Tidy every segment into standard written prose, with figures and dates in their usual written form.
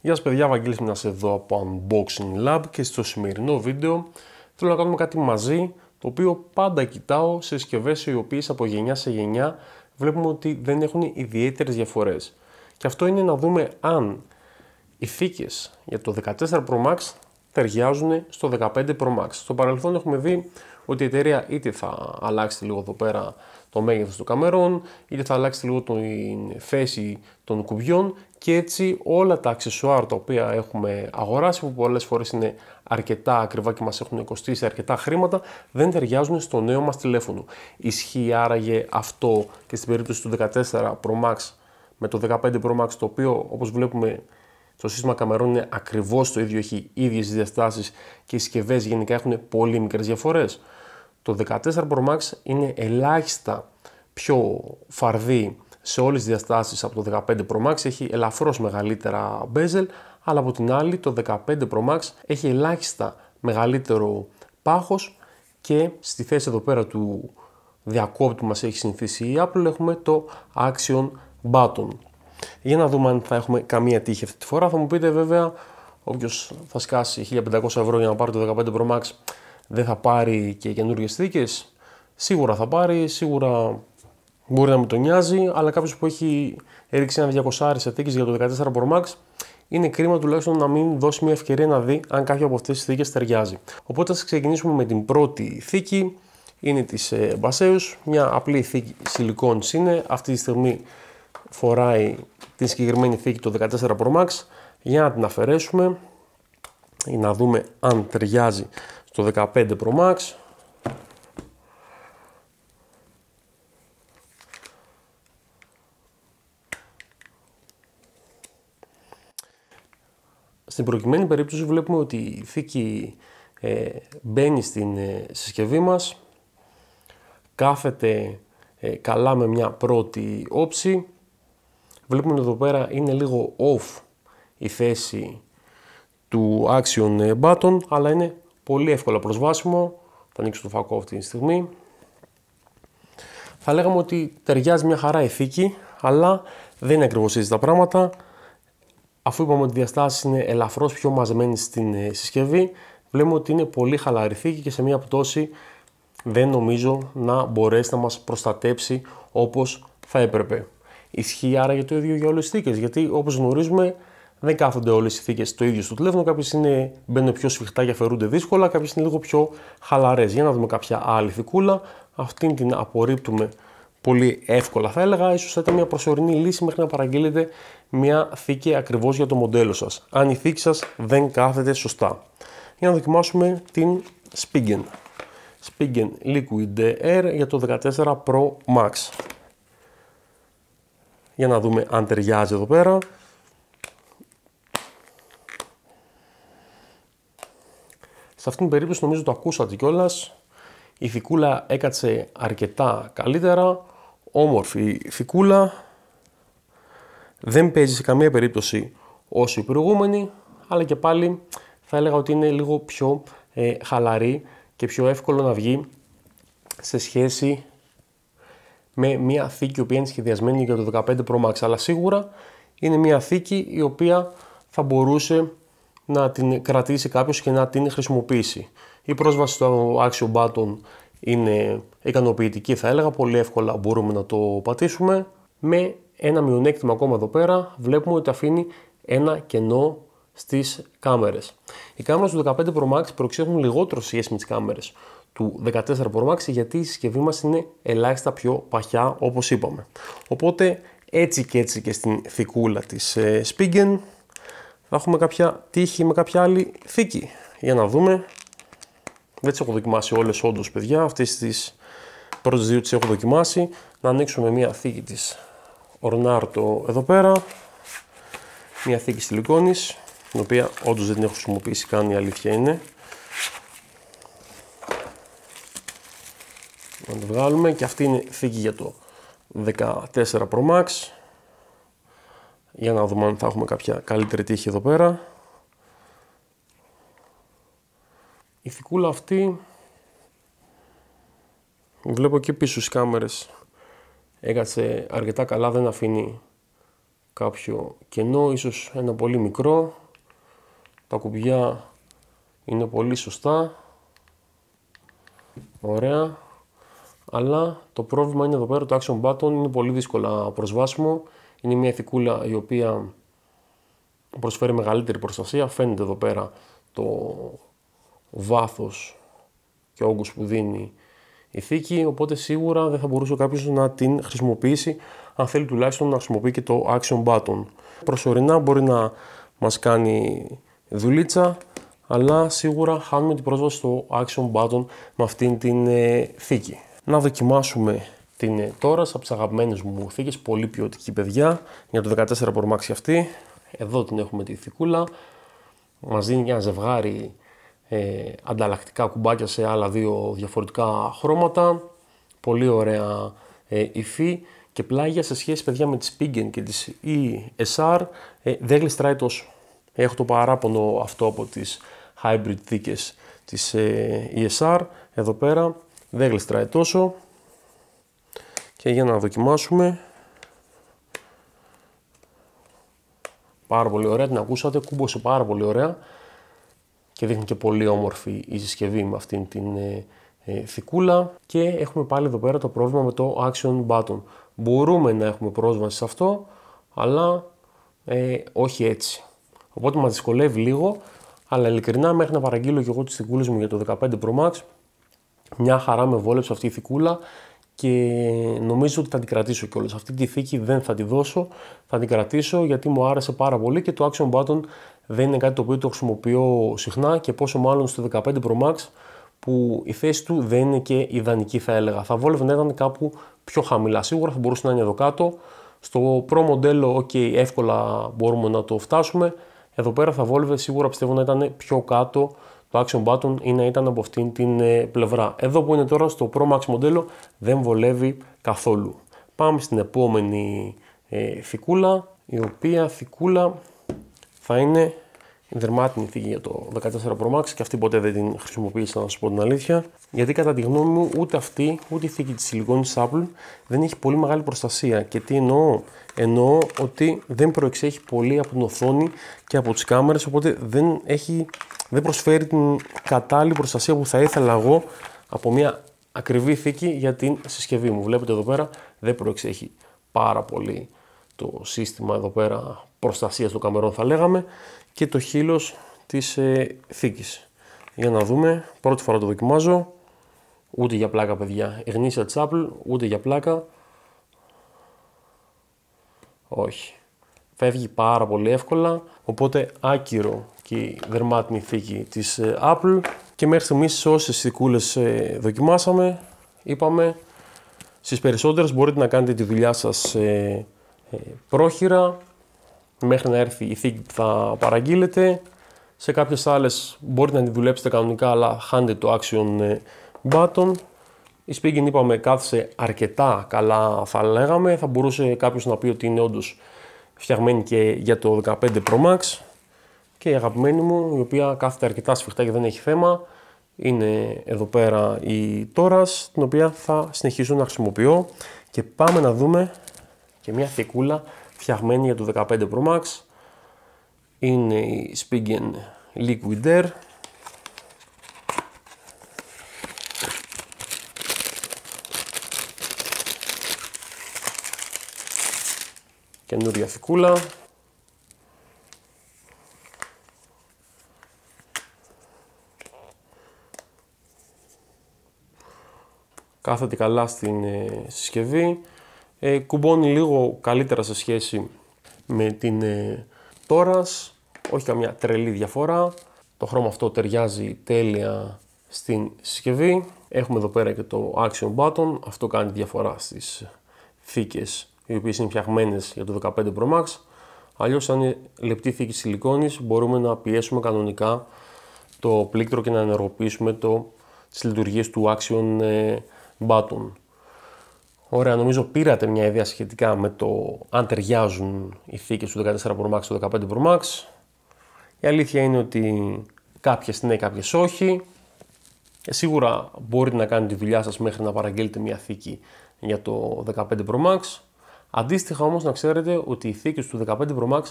Γεια σας παιδιά, Βαγγέλης Μινάς εδώ από Unboxing Lab και στο σημερινό βίντεο θέλω να κάνουμε κάτι μαζί, το οποίο πάντα κοιτάω σε συσκευές οι οποίες από γενιά σε γενιά βλέπουμε ότι δεν έχουν ιδιαίτερες διαφορές. Και αυτό είναι να δούμε αν οι θήκες για το 14 Pro Max ταιριάζουν στο 15 Pro Max. Στο παρελθόν έχουμε δει ότι η εταιρεία είτε θα αλλάξει λίγο εδώ πέρα το μέγεθος των καμερών, είτε θα αλλάξει λίγο την θέση των κουμπιών και έτσι όλα τα αξεσουάρ τα οποία έχουμε αγοράσει, που πολλές φορές είναι αρκετά ακριβά και μας έχουν κοστίσει αρκετά χρήματα, δεν ταιριάζουν στο νέο μας τηλέφωνο. Ισχύει άραγε αυτό και στην περίπτωση του 14 Pro Max με το 15 Pro Max, το οποίο όπως βλέπουμε το σύστημα καμερών είναι ακριβώς το ίδιο, έχει ίδιες διαστάσεις και οι συσκευές γενικά έχουν πολύ μικρές διαφορές. Το 14 Pro Max είναι ελάχιστα πιο φαρδί σε όλες τις διαστάσεις από το 15 Pro Max, έχει ελαφρώς μεγαλύτερα bezel, αλλά από την άλλη το 15 Pro Max έχει ελάχιστα μεγαλύτερο πάχος και στη θέση εδώ πέρα του διακόπτη που μας έχει συνηθίσει η Apple έχουμε το Action Button. Για να δούμε αν θα έχουμε καμία τύχη αυτή τη φορά. Θα μου πείτε βέβαια, όποιος θα σκάσει 1500 ευρώ για να πάρει το 15 Pro Max δεν θα πάρει και καινούργιες θήκες. Σίγουρα θα πάρει, σίγουρα μπορεί να μην τον νοιάζει, αλλά κάποιος που έχει ρίξει ένα 200 σε θήκες για το 14 Pro Max, είναι κρίμα τουλάχιστον να μην δώσει μια ευκαιρία να δει αν κάποια από αυτές τις θήκες ταιριάζει. Οπότε θα ξεκινήσουμε με την πρώτη θήκη, είναι της Baseus, μια απλή θήκη σιλικόνης είναι, αυτή τη στιγμή φοράει την συγκεκριμένη θήκη το 14 Pro Max. Για να την αφαιρέσουμε ή να δούμε αν ταιριάζει στο 15 Pro Max. Στην προκειμένη περίπτωση βλέπουμε ότι η θήκη μπαίνει στην συσκευή μας, κάθεται καλά με μια πρώτη όψη. Βλέπουμε εδώ πέρα είναι λίγο off η θέση του Action Button, αλλά είναι πολύ εύκολα προσβάσιμο. Θα ανοίξω το φακό αυτή τη στιγμή. Θα λέγαμε ότι ταιριάζει μια χαρά η θήκη, αλλά δεν είναι ακριβώς έτσι τα πράγματα. Αφού είπαμε ότι οι διαστάσεις είναι ελαφρώς πιο μαζεμένες στην συσκευή, βλέπουμε ότι είναι πολύ χαλαρή θήκη και σε μια πτώση δεν νομίζω να μπορέσει να μας προστατέψει όπως θα έπρεπε. Ισχύει άρα για το ίδιο για όλες τις θήκες, γιατί όπως γνωρίζουμε δεν κάθονται όλες οι θήκες το ίδιο στο τηλέφωνο. Κάποιες μπαίνουν πιο σφιχτά και αφαιρούνται δύσκολα, κάποιες είναι λίγο πιο χαλαρές. Για να δούμε κάποια άλλη θικούλα. Αυτήν την απορρίπτουμε πολύ εύκολα, θα έλεγα. Ίσως θα ήταν μια προσωρινή λύση μέχρι να παραγγείλετε μια θήκη ακριβώς για το μοντέλο σας, αν η θήκη σας δεν κάθεται σωστά. Για να δοκιμάσουμε την Spigen. Spigen Liquid Air για το 14 Pro Max. Για να δούμε αν ταιριάζει εδώ πέρα. Σε αυτήν την περίπτωση νομίζω το ακούσατε κιόλας. Η θικούλα έκατσε αρκετά καλύτερα. Όμορφη θικούλα. Δεν παίζει σε καμία περίπτωση όσο η προηγούμενη, αλλά και πάλι θα έλεγα ότι είναι λίγο πιο χαλαρή και πιο εύκολο να βγει σε σχέση με μια θήκη η οποία είναι σχεδιασμένη για το 15 Pro Max. Αλλά σίγουρα είναι μια θήκη η οποία θα μπορούσε να την κρατήσει κάποιος και να την χρησιμοποιήσει. Η πρόσβαση στο Action Button είναι ικανοποιητική, θα έλεγα, πολύ εύκολα μπορούμε να το πατήσουμε. Με ένα μειονέκτημα ακόμα εδώ πέρα, βλέπουμε ότι αφήνει ένα κενό στις κάμερες. Οι κάμερες του 15 Pro Max προεξέχουν λιγότερο σχέση με τις κάμερες του 14 Pro Max, γιατί η συσκευή μας είναι ελάχιστα πιο παχιά όπως είπαμε. Οπότε έτσι και στην θικούλα της Spigen θα έχουμε κάποια τύχη με κάποια άλλη θήκη. Για να δούμε. Δεν τις έχω δοκιμάσει όλες όντως παιδιά, αυτές τις πρώτες δύο τις έχω δοκιμάσει. Να ανοίξουμε μια θήκη της Ornarto εδώ πέρα. Μια θήκη σιλικόνης, την οποία όντως δεν την έχω χρησιμοποιήσει καν, η αλήθεια είναι. Να το βγάλουμε, και αυτή είναι θήκη για το 14 Pro Max. Για να δούμε αν θα έχουμε κάποια καλύτερη τύχη εδώ πέρα. Η θικούλα αυτή, βλέπω και πίσω στις κάμερες έκατσε αρκετά καλά, δεν αφήνει κάποιο κενό, ίσως ένα πολύ μικρό. Τα κουμπιά είναι πολύ σωστά. Ωραία. Αλλά το πρόβλημα είναι εδώ πέρα, το action button είναι πολύ δύσκολα προσβάσιμο. Είναι μια ηθικούλα η οποία προσφέρει μεγαλύτερη προστασία. Φαίνεται εδώ πέρα το βάθος και όγκος που δίνει η θήκη, οπότε σίγουρα δεν θα μπορούσε κάποιος να την χρησιμοποιήσει αν θέλει τουλάχιστον να χρησιμοποιεί και το action button. Προσωρινά μπορεί να μας κάνει δουλίτσα, αλλά σίγουρα χάνουμε την πρόσβαση στο action button με αυτήν την θήκη. Να δοκιμάσουμε την τώρα από τις αγαπημένες μου θήκες, πολύ ποιοτική παιδιά, για το 14 Pro Max αυτή. Εδώ την έχουμε τη θικούλα, μας δίνει ένα ζευγάρι ανταλλακτικά κουμπάκια σε άλλα δύο διαφορετικά χρώματα, πολύ ωραία υφή και πλάγια σε σχέση παιδιά με τις Spigen και τις ESR δεν γλιστράει τόσο. Έχω το παράπονο αυτό από τις hybrid θήκες της ESR, εδώ πέρα δεν γλιστράει τόσο. Και για να δοκιμάσουμε, πάρα πολύ ωραία, την ακούσατε, κούμπωσε πάρα πολύ ωραία και δείχνει και πολύ όμορφη η συσκευή με αυτήν την θικούλα. Και έχουμε πάλι εδώ πέρα το πρόβλημα με το action button. Μπορούμε να έχουμε πρόσβαση σε αυτό, αλλά όχι έτσι. Οπότε μας δυσκολεύει λίγο, αλλά ειλικρινά μέχρι να παραγγείλω και εγώ τις θικούλες μου για το 15 Pro Max, μια χαρά με βόλεψε αυτή η θικούλα και νομίζω ότι θα την κρατήσω κιόλας. Αυτή τη θήκη δεν θα τη δώσω, θα την κρατήσω γιατί μου άρεσε πάρα πολύ και το action button δεν είναι κάτι το οποίο το χρησιμοποιώ συχνά και πόσο μάλλον στο 15 Pro Max που η θέση του δεν είναι και ιδανική θα έλεγα. Θα βόλευε να ήταν κάπου πιο χαμηλά, σίγουρα θα μπορούσε να είναι εδώ κάτω. Στο Pro μοντέλο, ok, εύκολα μπορούμε να το φτάσουμε. Εδώ πέρα θα βόλευε σίγουρα, πιστεύω, να ήταν πιο κάτω το action button ή να ήταν από αυτήν την πλευρά. Εδώ που είναι τώρα στο Pro Max μοντέλο δεν βολεύει καθόλου. Πάμε στην επόμενη θικούλα, η οποία θικούλα θα είναι η δερμάτινη θήκη για το 14 Pro Max και αυτή ποτέ δεν την χρησιμοποίησα, να σας πω την αλήθεια. Γιατί κατά τη γνώμη μου ούτε αυτή ούτε η θήκη της σιλικόνης Apple δεν έχει πολύ μεγάλη προστασία. Και τι εννοώ? Εννοώ ότι δεν προεξέχει πολύ από την οθόνη και από τις κάμερες, οπότε δεν προσφέρει την κατάλληλη προστασία που θα ήθελα εγώ από μια ακριβή θήκη για την συσκευή μου. Βλέπετε εδώ πέρα δεν προεξέχει πάρα πολύ το σύστημα εδώ πέρα προστασίας των καμερών θα λέγαμε και το χείλος της θήκης. Για να δούμε, πρώτη φορά το δοκιμάζω, ούτε για πλάκα παιδιά, η γνήσια της Apple, ούτε για πλάκα, όχι. Φεύγει πάρα πολύ εύκολα, οπότε άκυρο και η δερμάτινη θήκη της Apple. Και μέχρι στιγμής όσες θικούλες δοκιμάσαμε, είπαμε, στις περισσότερες μπορείτε να κάνετε τη δουλειά σας πρόχειρα, μέχρι να έρθει η θήκη που θα παραγγείλετε. Σε κάποιες άλλες μπορείτε να τη δουλέψετε κανονικά, αλλά χάνετε το action button. Η Spigen είπαμε κάθισε αρκετά καλά θα λέγαμε, θα μπορούσε κάποιος να πει ότι είναι όντως φτιαγμένη και για το 15 Pro Max. Και η αγαπημένη μου, η οποία κάθεται αρκετά σφιχτά και δεν έχει θέμα, είναι εδώ πέρα η Toras, την οποία θα συνεχίσω να χρησιμοποιώ. Και πάμε να δούμε και μια θικούλα φτιαγμένη για το 15 Pro Max. Είναι η Spigen Liquid Air. Καινούρια θικούλα. Κάθεται καλά στην συσκευή. Κουμπώνει λίγο καλύτερα σε σχέση με την Toras. Όχι καμιά τρελή διαφορά. Το χρώμα αυτό ταιριάζει τέλεια στην συσκευή. Έχουμε εδώ πέρα και το action button. Αυτό κάνει διαφορά στις θήκες οι οποίες είναι φτιαγμένες για το 15 Pro Max. Αλλιώς αν είναι λεπτή θήκη σιλικόνης μπορούμε να πιέσουμε κανονικά το πλήκτρο και να ενεργοποιήσουμε τις λειτουργίες του action button. Ωραία, νομίζω πήρατε μια ιδέα σχετικά με το αν ταιριάζουν οι θήκες του 14 Pro Max στο 15 Pro Max. Η αλήθεια είναι ότι κάποιες ναι, κάποιες όχι. Σίγουρα μπορείτε να κάνετε τη δουλειά σας μέχρι να παραγγείλετε μια θήκη για το 15 Pro Max. Αντίστοιχα όμως να ξέρετε ότι οι θήκες του 15 Pro Max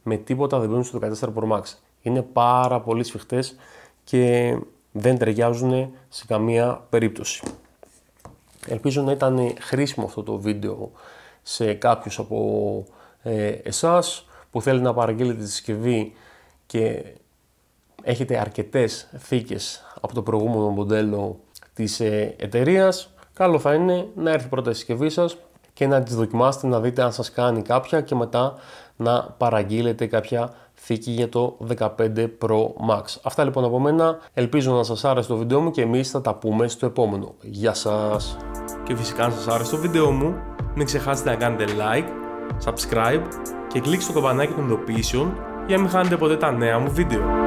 με τίποτα δεν μπαίνουν στο 14 Pro Max. Είναι πάρα πολύ σφιχτές και δεν ταιριάζουν σε καμία περίπτωση. Ελπίζω να ήταν χρήσιμο αυτό το βίντεο σε κάποιους από εσάς που θέλετε να παραγγείλετε τη συσκευή και έχετε αρκετές θήκες από το προηγούμενο μοντέλο της εταιρείας. Καλό θα είναι να έρθει πρώτα η συσκευή σας και να τις δοκιμάσετε, να δείτε αν σας κάνει κάποια και μετά να παραγγείλετε κάποια θήκη για το 15 Pro Max. Αυτά λοιπόν από μένα. Ελπίζω να σας άρεσε το βίντεο μου και εμείς θα τα πούμε στο επόμενο. Γεια σας! Και φυσικά αν σας άρεσε το βίντεο μου, μην ξεχάσετε να κάνετε like, subscribe και κλικ στο καμπανάκι των ειδοποιήσεων για να μην χάνετε ποτέ τα νέα μου βίντεο.